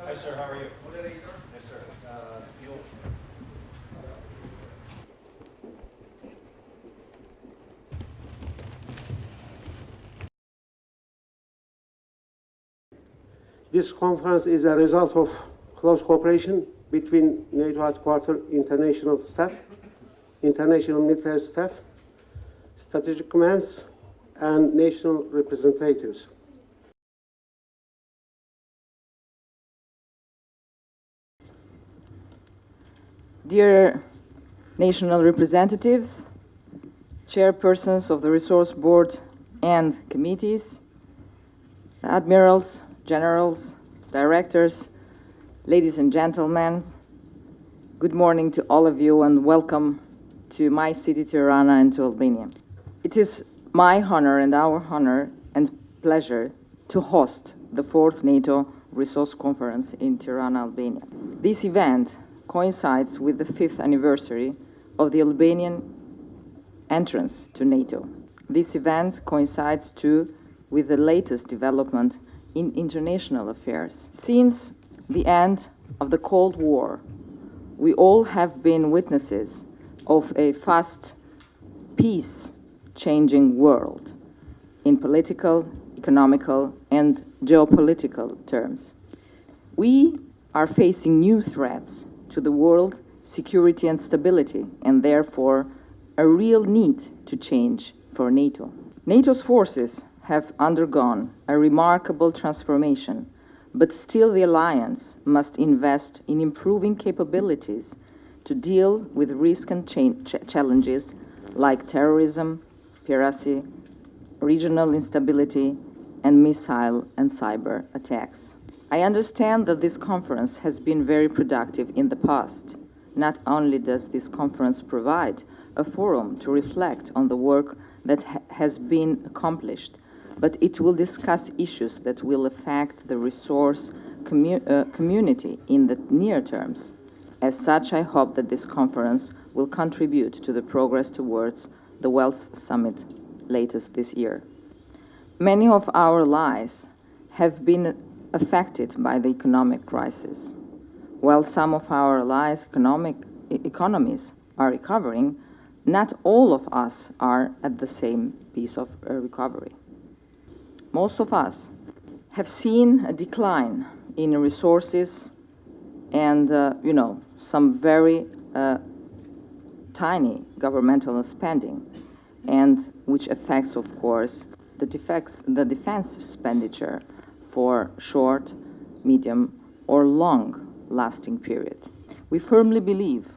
Hi, sir. How are you? Yes, sir. This conference is a result of close cooperation between NATO headquarters international staff, international military staff, strategic commands, and national representatives. Dear national representatives, chairpersons of the resource board and committees, admirals, generals, directors, ladies and gentlemen, good morning to all of you and welcome to my city, Tirana, and to Albania. It is my honor and our honor and pleasure to host the 4th NATO Resource Conference in Tirana, Albania. This event coincides with the 5th anniversary of the Albanian entrance to NATO. This event coincides too with the latest development in international affairs. Since the end of the Cold War, we all have been witnesses of a fast peace-changing world in political, economical, and geopolitical terms. We are facing new threats to the world security and stability, and therefore a real need to change for NATO. NATO's forces have undergone a remarkable transformation, but still the alliance must invest in improving capabilities to deal with risk and challenges like terrorism, piracy, regional instability, and missile and cyber attacks. I understand that this conference has been very productive in the past. Not only does this conference provide a forum to reflect on the work that has been accomplished, but it will discuss issues that will affect the resource community in the near terms. As such, I hope that this conference will contribute to the progress towards the Wealth Summit latest this year. Many of our allies have been affected by the economic crisis. While some of our allies' economies are recovering, not all of us are at the same pace of recovery. Most of us have seen a decline in resources and, some very tiny governmental spending, and which affects, of course, the defense expenditure for short, medium, or long-lasting period. We firmly believe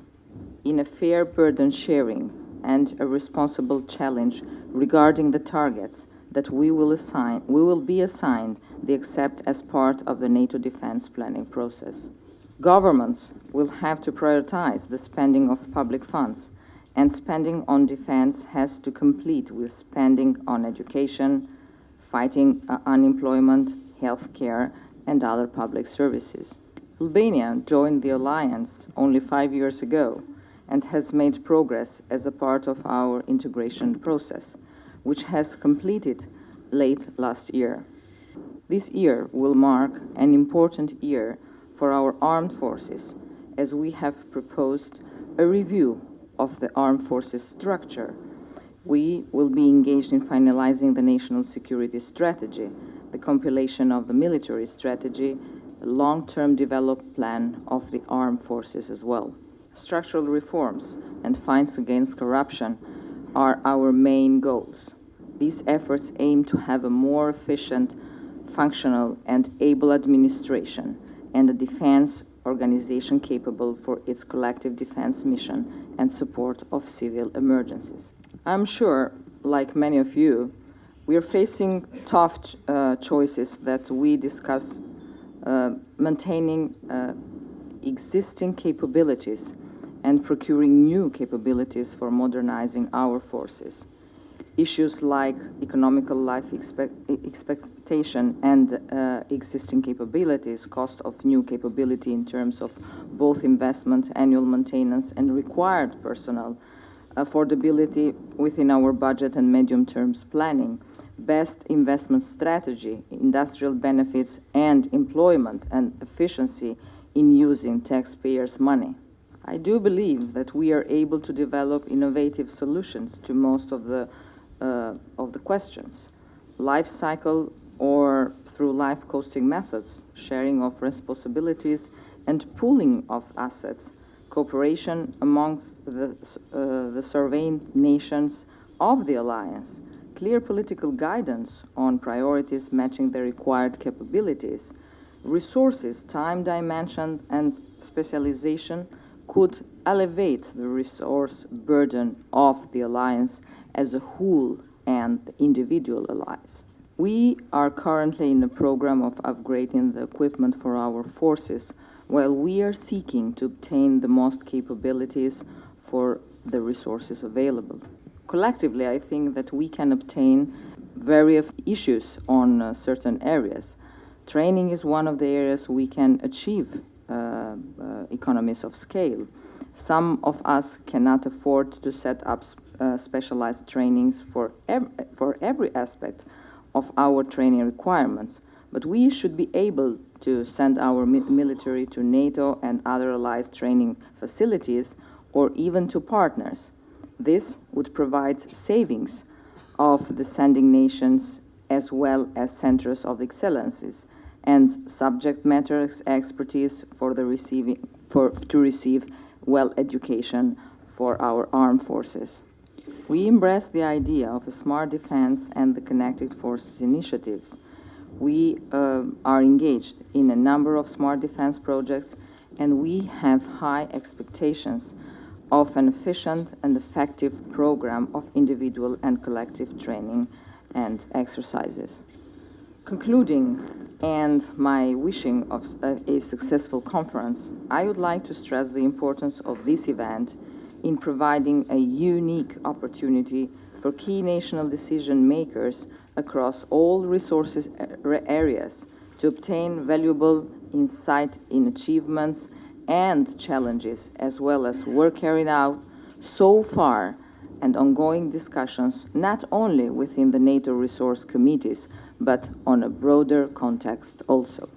in a fair burden sharing and a responsible challenge regarding the targets that we will be assigned the accept as part of the NATO defense planning process. Governments will have to prioritize the spending of public funds, and spending on defense has to complete with spending on education, fighting unemployment, healthcare, and other public services. Albania joined the alliance only 5 years ago and has made progress as a part of our integration process, which has completed late last year. This year will mark an important year for our armed forces, as we have proposed a review of the armed forces structure. We will be engaged in finalizing the national security strategy, the compilation of the military strategy, a long-term development plan of the armed forces as well. Structural reforms and fights against corruption are our main goals. These efforts aim to have a more efficient, functional, and able administration and a defense organization capable for its collective defense mission and support of civil emergencies. I'm sure, like many of you, we are facing tough choices that we discuss, maintaining existing capabilities and procuring new capabilities for modernizing our forces. Issues like economical life expectation and existing capabilities, cost of new capability in terms of both investment, annual maintenance, and required personnel, affordability within our budget and medium terms planning, best investment strategy, industrial benefits, and employment and efficiency in using taxpayers' money. I do believe that we are able to develop innovative solutions to most of the questions. Life cycle or through life costing methods, sharing of responsibilities and pooling of assets, cooperation amongst the surveying nations of the Alliance, clear political guidance on priorities matching the required capabilities, resources, time dimension, and specialization could elevate the resource burden of the Alliance as a whole and the individual allies. We are currently in a program of upgrading the equipment for our forces, while we are seeking to obtain the most capabilities for the resources available. Collectively, I think that we can obtain various issues on certain areas. Training is one of the areas we can achieve economies of scale. Some of us cannot afford to set up specialized trainings for every aspect of our training requirements, but we should be able to send our military to NATO and other allies training facilities, or even to partners. This would provide savings of the sending nations as well as centers of excellences and subject matter expertise for the to receive well education for our armed forces. We embrace the idea of a smart defense and the connected forces initiatives. We are engaged in a number of smart defense projects, and we have high expectations of an efficient and effective program of individual and collective training and exercises. Concluding and my wishing of a successful conference, I would like to stress the importance of this event in providing a unique opportunity for key national decision makers across all resources areas to obtain valuable insight in achievements and challenges, as well as work carried out so far and ongoing discussions not only within the NATO resource committees, but on a broader context also.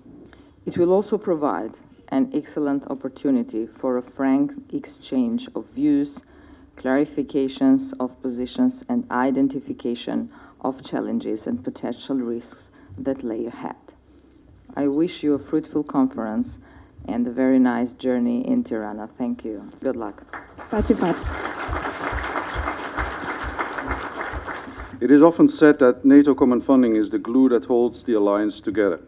It will also provide an excellent opportunity for a frank exchange of views, clarifications of positions, and identification of challenges and potential risks that lay ahead. I wish you a fruitful conference and a very nice journey in Tirana. Thank you. Good luck. It is often said that NATO common funding is the glue that holds the alliance together.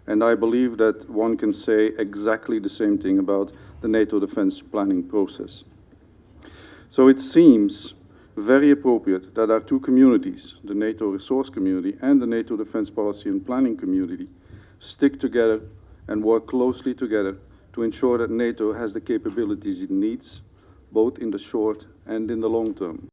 And I believe that one can say exactly the same thing about the NATO defense planning process. So it seems very appropriate that our two communities, the NATO resource community and the NATO defense policy and planning community, stick together and work closely together to ensure that NATO has the capabilities it needs, both in the short and in the long term.